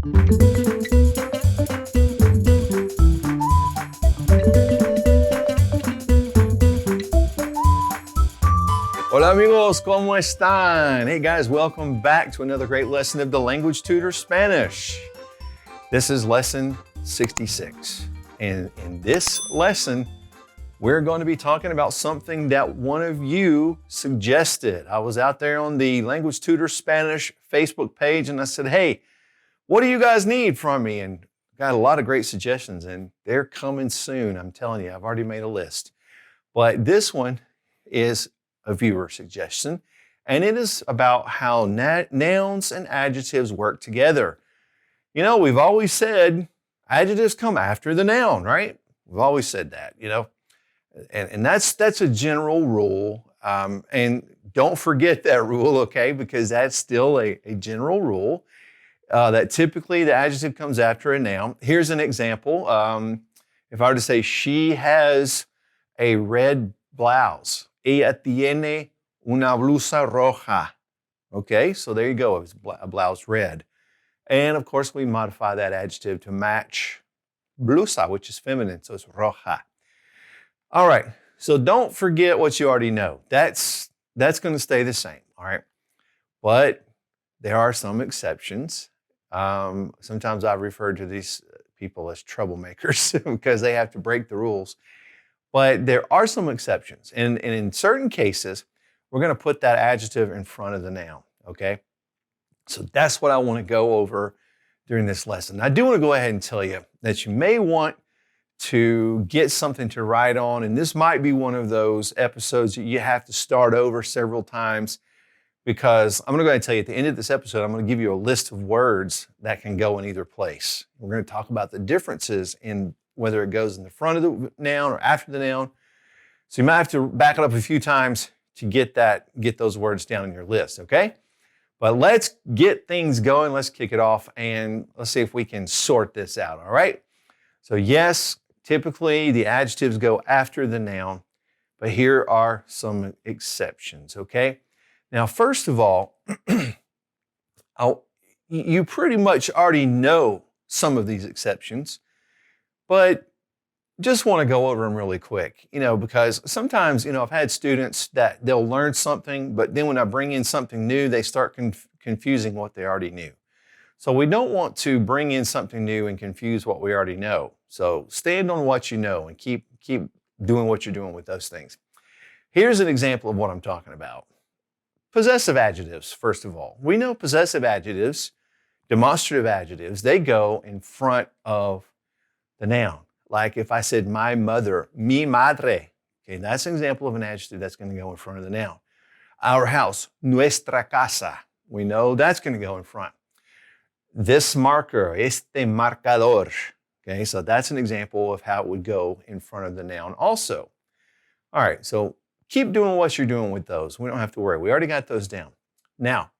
Hola amigos, ¿cómo están? Hey guys, welcome back to another great lesson of the Language Tutor Spanish. This is lesson 66. And in this lesson, we're going to be talking about something that one of you suggested. I was out there on the Language Tutor Spanish Facebook page and I said, hey, what do you guys need from me? And got a lot of great suggestions and they're coming soon. I'm telling you, I've already made a list. But this one is a viewer suggestion, and it is about how nouns and adjectives work together. You know, we've always said adjectives come after the noun, right? We've always said that, you know, and that's a general rule. And don't forget that rule, okay? Because that's still a general rule that typically the adjective comes after a noun. Here's an example. If I were to say, she has a red blouse. Ella tiene una blusa roja. Okay, so there you go. It's a blouse red. And of course, we modify that adjective to match blusa, which is feminine, so it's roja. All right, so don't forget what you already know. That's going to stay the same, all right? But there are some exceptions. Sometimes I refer to these people as troublemakers because they have to break the rules. But there are some exceptions. And in certain cases, we're going to put that adjective in front of the noun, okay? So that's what I want to go over during this lesson. I do want to go ahead and tell you that you may want to get something to write on, and this might be one of those episodes that you have to start over several times because I'm going to go ahead and tell you at the end of this episode, I'm going to give you a list of words that can go in either place. We're going to talk about the differences in whether it goes in the front of the noun or after the noun. So you might have to back it up a few times to get those words down in your list, okay? But let's get things going. Let's kick it off and let's see if we can sort this out, all right? So yes, typically the adjectives go after the noun, but here are some exceptions, okay? Now, first of all, you pretty much already know some of these exceptions, but just want to go over them really quick, you know, because sometimes, you know, I've had students that they'll learn something, but then when I bring in something new, they start confusing what they already knew. So we don't want to bring in something new and confuse what we already know. So stand on what you know and keep doing what you're doing with those things. Here's an example of what I'm talking about. Possessive adjectives, first of all. We know possessive adjectives, demonstrative adjectives, they go in front of the noun. Like if I said my mother, mi madre, okay, that's an example of an adjective that's going to go in front of the noun. Our house, nuestra casa, we know that's going to go in front. This marker, este marcador, okay, so that's an example of how it would go in front of the noun also. All right, so keep doing what you're doing with those. We don't have to worry. We already got those down. Now,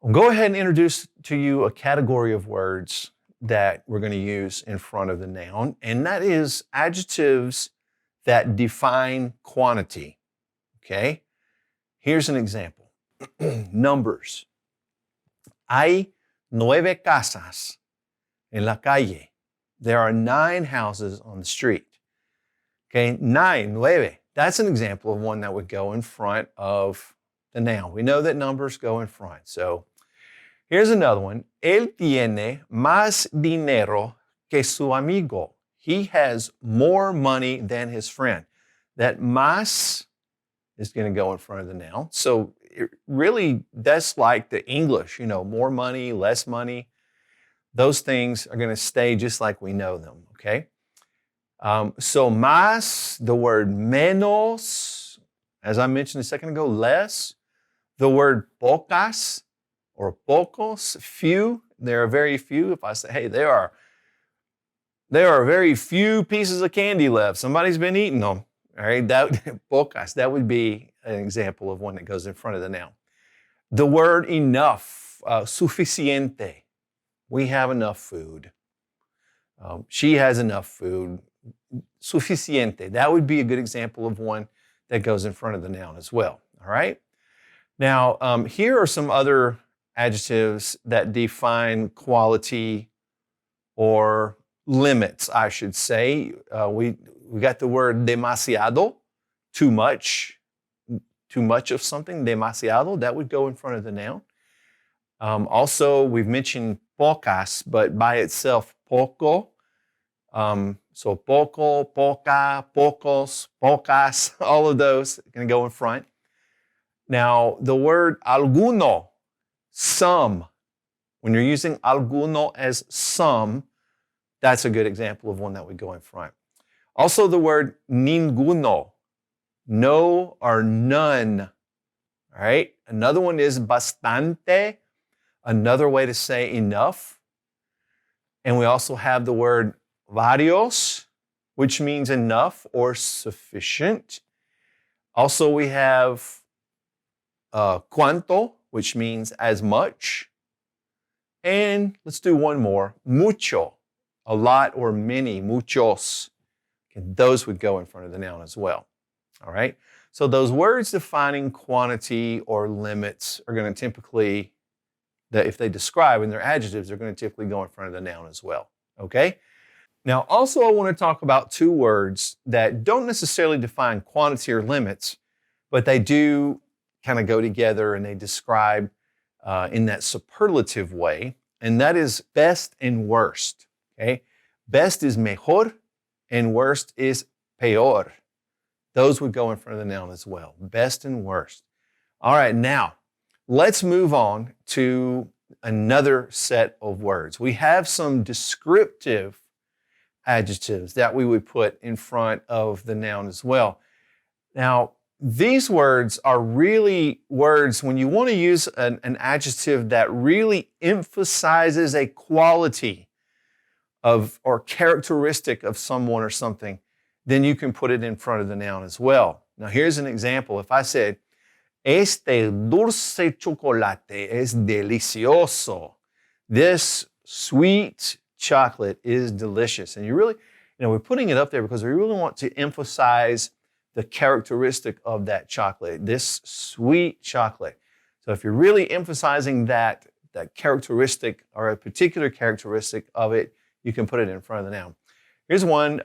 I'll go ahead and introduce to you a category of words that we're going to use in front of the noun, and that is adjectives that define quantity, okay? Here's an example. Numbers. Hay 9 casas en la calle. There are 9 houses on the street. Okay, 9. That's an example of one that would go in front of the noun. We know that numbers go in front, so here's another one. Él tiene más dinero que su amigo. He has more money than his friend. That más is going to go in front of the noun. So really, that's like the English, you know, more money, less money. Those things are going to stay just like we know them, okay? So más, the word menos, as I mentioned a second ago, less. The word pocas, or pocos, few. There are very few. If I say, hey, there are very few pieces of candy left. Somebody's been eating them. All right, pocas, that would be an example of one that goes in front of the noun. The word enough, suficiente. We have enough food. She has enough food. Suficiente. That would be a good example of one that goes in front of the noun as well. All right. Now, here are some other adjectives that define quality or limits, I should say. We got the word demasiado, too much of something, demasiado, that would go in front of the noun. Also, we've mentioned pocas, but by itself, poco. So poco, poca, pocos, pocas, all of those are going to go in front. Now, the word alguno, some. When you're using alguno as some, that's a good example of one that would go in front. Also, the word ninguno, no or none. All right. Another one is bastante, another way to say enough. And we also have the word varios, which means enough or sufficient. Also, we have cuanto, which means as much. And let's do one more, mucho, a lot or many, muchos. And those would go in front of the noun as well. All right. So those words defining quantity or limits are going to typically, if they describe and they're adjectives, they're going to typically go in front of the noun as well. Okay. Now, also, I want to talk about two words that don't necessarily define quantity or limits, but they do kind of go together and they describe in that superlative way, and that is best and worst. Okay. Best is mejor and worst is peor. Those would go in front of the noun as well. Best and worst. All right, now let's move on to another set of words. We have some descriptive adjectives that we would put in front of the noun as well. Now, these words are really words when you want to use an adjective that really emphasizes a quality of or characteristic of someone or something, then you can put it in front of the noun as well. Now, here's an example. If I said, este dulce chocolate es delicioso. This sweet chocolate is delicious. And we're putting it up there because we really want to emphasize the characteristic of that chocolate, this sweet chocolate. So if you're really emphasizing that characteristic or a particular characteristic of it, you can put it in front of the noun. Here's one.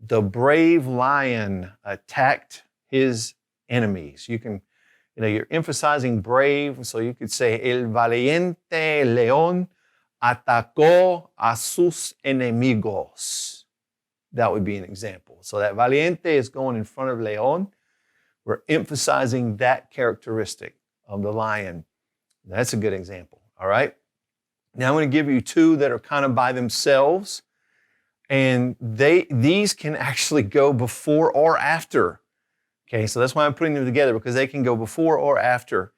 The brave lion attacked his enemies. You're emphasizing brave, so you could say, el valiente león atacó a sus enemigos. That would be an example. So that valiente is going in front of león. We're emphasizing that characteristic of the lion. That's a good example, all right? Now I'm going to give you two that are kind of by themselves. And these can actually go before or after. Okay, so that's why I'm putting them together, because they can go before or after.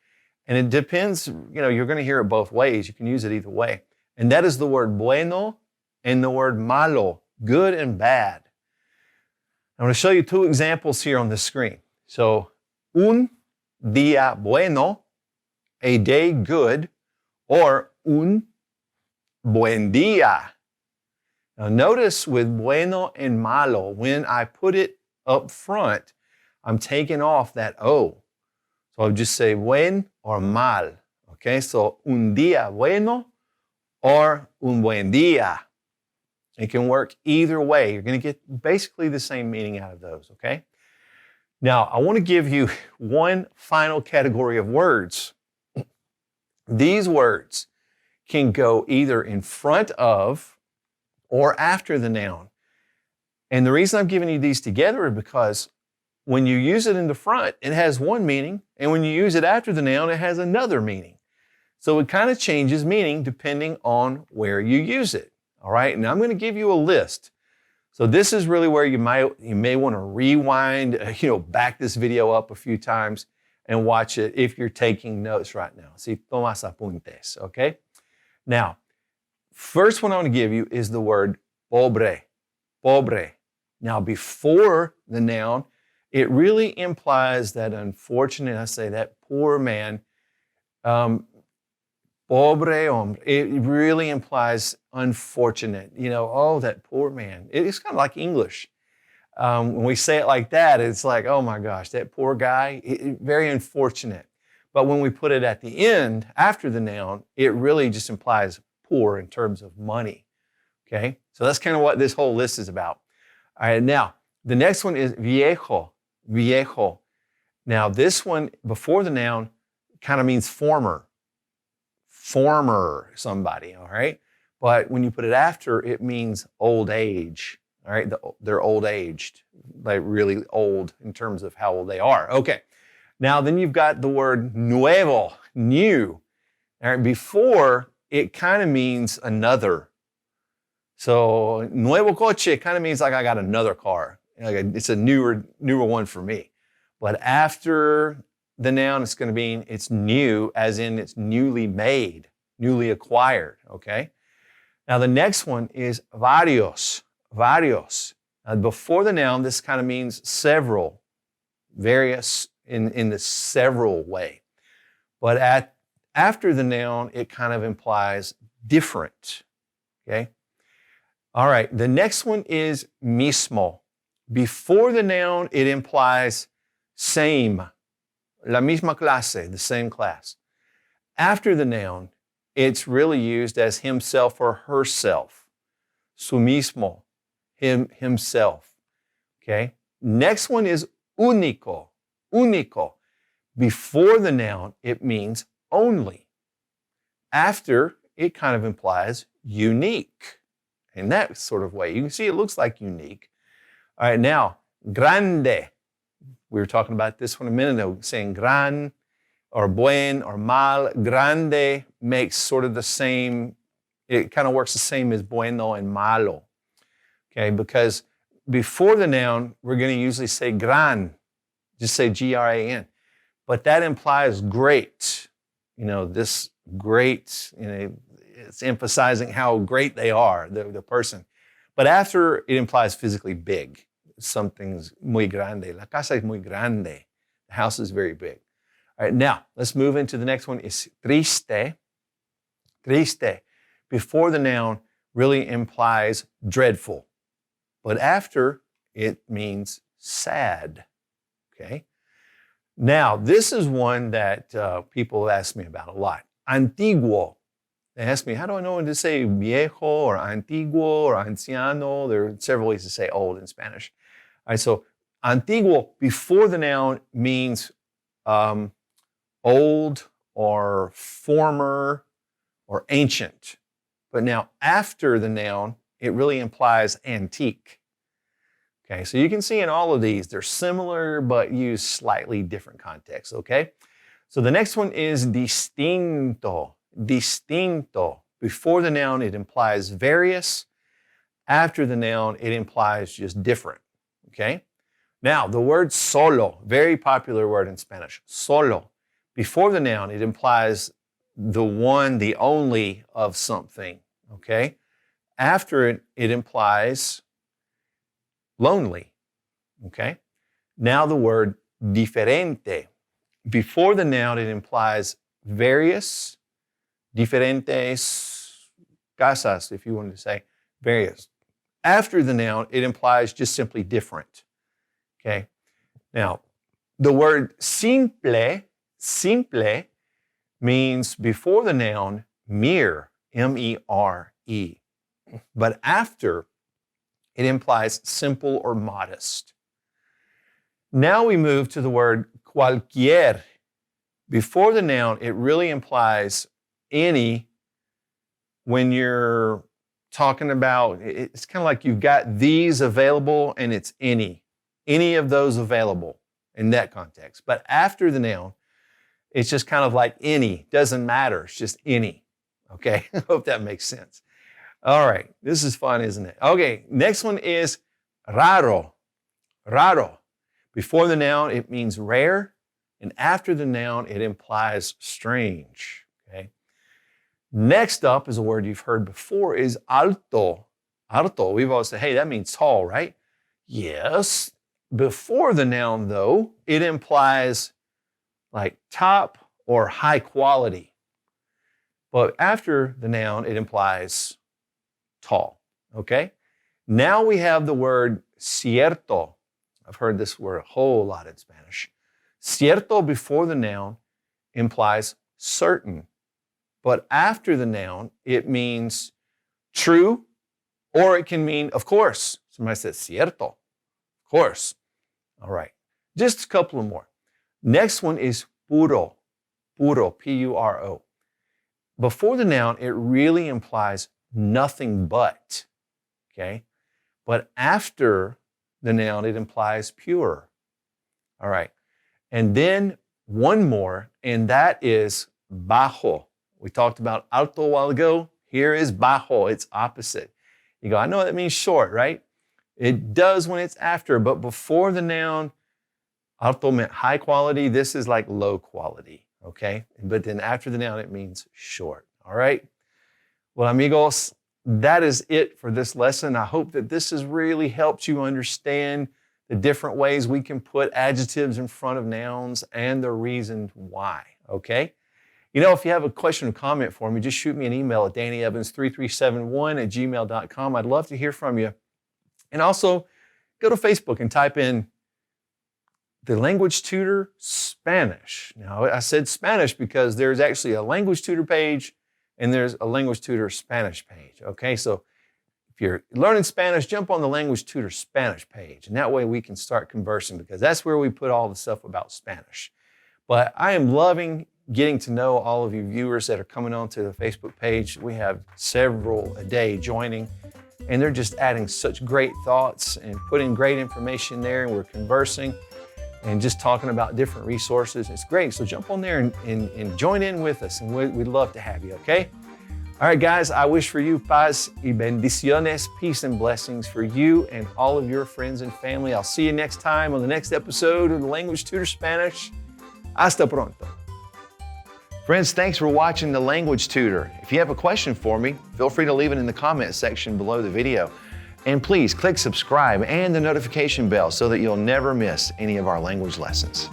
And it depends, you're going to hear it both ways. You can use it either way. And that is the word bueno and the word malo, good and bad. I'm going to show you two examples here on the screen. So, un día bueno, a day good, or un buen día. Now notice with bueno and malo, when I put it up front, I'm taking off that O. So I'll just say buen or mal. Okay, so un día bueno or un buen día. It can work either way. You're going to get basically the same meaning out of those, okay? Now, I want to give you one final category of words. These words can go either in front of or after the noun. And the reason I'm giving you these together is because when you use it in the front, it has one meaning, and when you use it after the noun, it has another meaning. So it kind of changes meaning depending on where you use it. All right, and I'm going to give you a list. So this is really where you may want to rewind, back this video up a few times and watch it if you're taking notes right now. Si tomas apuntes, okay? Now, first one I want to give you is the word pobre, pobre. Now, before the noun, it really implies that unfortunate, that poor man, pobre hombre, it really implies unfortunate, that poor man. It's kind of like English. When we say it like that, it's like, oh my gosh, that poor guy, very unfortunate. But when we put it at the end, after the noun, it really just implies poor in terms of money. Okay, so that's kind of what this whole list is about. All right, now, the next one is viejo, viejo. Now, this one, before the noun, kind of means former somebody, all right? But when you put it after, it means old age, all right? They're old aged, like really old in terms of how old they are. Okay, now then you've got the word nuevo, new. All right, before, it kind of means another. So nuevo coche kind of means like I got another car. It's a newer one for me. But after the noun, it's going to mean it's new, as in it's newly made, newly acquired, okay? Now the next one is varios, varios. Now before the noun, this kind of means several, various in the several way. But after the noun, it kind of implies different, okay? All right, the next one is mismo. Before the noun, it implies same, la misma clase, the same class. After the noun, it's really used as himself or herself. Su mismo, himself. Okay? Next one is único, único. Before the noun, it means only. After, it kind of implies unique. In that sort of way. You can see it looks like unique. All right, now, grande. We were talking about this one a minute ago, saying gran or buen or mal. Grande makes sort of the same, it kind of works the same as bueno and malo. Okay, because before the noun, we're going to usually say gran, just say G-R-A-N. But that implies great. You know, this great, you know, it's emphasizing how great they are, the person. But after, it implies physically big. Something's muy grande. La casa es muy grande. The house is very big. All right, now, let's move into the next one. Is triste. Triste. Before the noun really implies dreadful. But after, it means sad. Okay? Now, this is one that people ask me about a lot. Antiguo. They ask me, how do I know when to say viejo or antiguo or anciano? There are several ways to say old in Spanish. All right, so antiguo, before the noun, means old or former or ancient. But now after the noun, it really implies antique. Okay, so you can see in all of these, they're similar but use slightly different contexts, okay? So the next one is distinto. Distinto. Before the noun, it implies various. After the noun, it implies just different. Okay? Now, the word solo, very popular word in Spanish. Solo. Before the noun, it implies the one, the only of something. Okay? After it, it implies lonely. Okay? Now, the word diferente. Before the noun, it implies various. Diferentes casas, if you wanted to say various. After the noun, it implies just simply different. Okay? Now, the word simple, simple means before the noun, mere, M-E-R-E. But after, it implies simple or modest. Now we move to the word cualquier. Before the noun, it really implies any. When you're talking about, it's kind of like you've got these available and it's any of those available in that context. But after the noun, it's just kind of like any, doesn't matter, it's just any. Okay, I hope that makes sense. All right, this is fun, isn't it? Okay, next one is raro, raro. Before the noun, it means rare, and after the noun, it implies strange. Okay. Next up is a word you've heard before, is alto. Alto, we've always said, hey, that means tall, right? Yes. Before the noun, though, it implies like top or high quality. But after the noun, it implies tall, okay? Now we have the word cierto. I've heard this word a whole lot in Spanish. Cierto before the noun implies certain. But after the noun, it means true, or it can mean of course. Somebody says cierto, of course. All right, just a couple of more. Next one is puro, puro, P-U-R-O. Before the noun, it really implies nothing but, okay? But after the noun, it implies pure. All right, and then one more, and that is bajo. We talked about alto a while ago. Here is bajo, it's opposite. You go, I know that means short, right? It does when it's after, but before the noun, alto meant high quality. This is like low quality, okay? But then after the noun, it means short, all right? Well, amigos, that is it for this lesson. I hope that this has really helped you understand the different ways we can put adjectives in front of nouns and the reason why, okay? You know, if you have a question or comment for me, just shoot me an email at dannyevans3371@gmail.com. I'd love to hear from you. And also, go to Facebook and type in the Language Tutor Spanish. Now, I said Spanish because there's actually a Language Tutor page and there's a Language Tutor Spanish page, okay? So if you're learning Spanish, jump on the Language Tutor Spanish page, and that way we can start conversing because that's where we put all the stuff about Spanish. But I am loving getting to know all of you viewers that are coming onto the Facebook page. We have several a day joining, and they're just adding such great thoughts and putting great information there, and we're conversing and just talking about different resources. It's great. So jump on there and join in with us, and we'd love to have you, okay? All right, guys, I wish for you paz y bendiciones, peace and blessings for you and all of your friends and family. I'll see you next time on the next episode of the Language Tutor Spanish. Hasta pronto. Friends, thanks for watching The Language Tutor. If you have a question for me, feel free to leave it in the comment section below the video. And please click subscribe and the notification bell so that you'll never miss any of our language lessons.